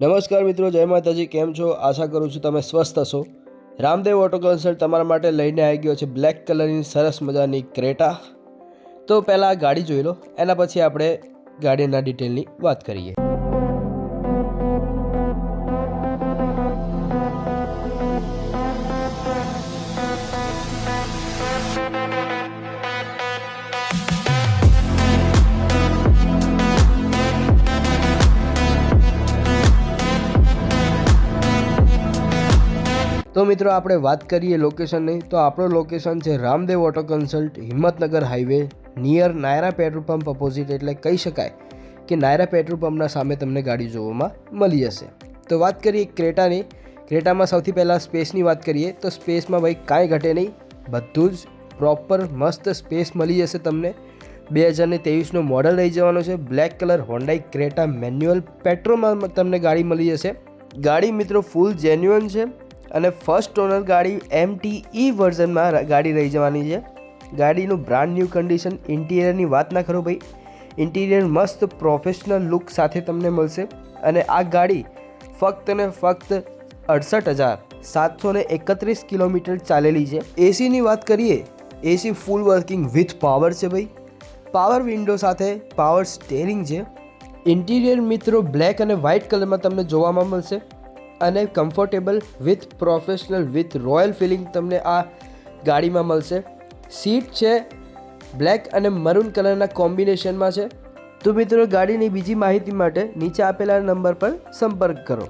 નમસ્કાર મિત્રો, જય માતાજી. કેમ છો? આશા કરું છું તમે સ્વસ્થ હશો. રામદેવ ઓટો કન્સલ્ટ તમારા માટે લઈને આવી ગયો છે બ્લેક કલરની સરસ મજાની ક્રેટા. તો પહેલાં આ ગાડી જોઈ લો, એના પછી આપણે ગાડીના ડિટેલની વાત કરીએ. તો મિત્રો આપણે વાત કરીએ લોકેશનની, તો આપણો લોકેશન છે Ramdev auto consult, Himmatnagar highway, near Naira petrol pump opposite. એટલે કહી શકાય કે નાયરા પેટ્રોલ પંપના સામે તમને ગાડી જોવામાં મળી જશે. તો વાત કરીએ ક્રેટાની. ક્રેટામાં સૌથી પહેલાં સ્પેસની વાત કરીએ તો સ્પેસમાં ભાઈ કાંઈ ઘટે નહીં, બધું જ પ્રોપર મસ્ત સ્પેસ મળી જશે તમને. 2023નું મોડલ રહી જવાનું છે. Black colour Hyundai Creta manual પેટ્રોલમાં તમને ગાડી મળી જશે. ગાડી મિત્રો ફૂલ જેન્યુઅન છે અને ફર્સ્ટ ઓનર ગાડી MTE વર્ઝનમાં ગાડી રહી જવાની છે. ગાડીનું બ્રાન્ડ ન્યૂ કન્ડિશન. ઇન્ટિરિયરની વાત ના કરો ભાઈ, ઇન્ટિરિયર મસ્ત પ્રોફેશનલ લુક સાથે તમને મળશે. અને આ ગાડી ફક્ત ને ફક્ત 68,731 કિલોમીટર ચાલેલી છે. એસીની વાત કરીએ, AC full working with power છે ભાઈ. પાવર વિન્ડો સાથે પાવર સ્ટેરિંગ છે. ઇન્ટિરિયર મિત્રો બ્લેક અને વ્હાઇટ કલરમાં તમને જોવામાં મળશે અને comfortable with professional with royal feeling તમને આ ગાડીમાં મળશે. સીટ છે બ્લેક અને મરૂન કલરના કોમ્બિનેશનમાં છે. તો મિત્રો ગાડીની બીજી માહિતી માટે નીચે આપેલા નંબર પર સંપર્ક કરો.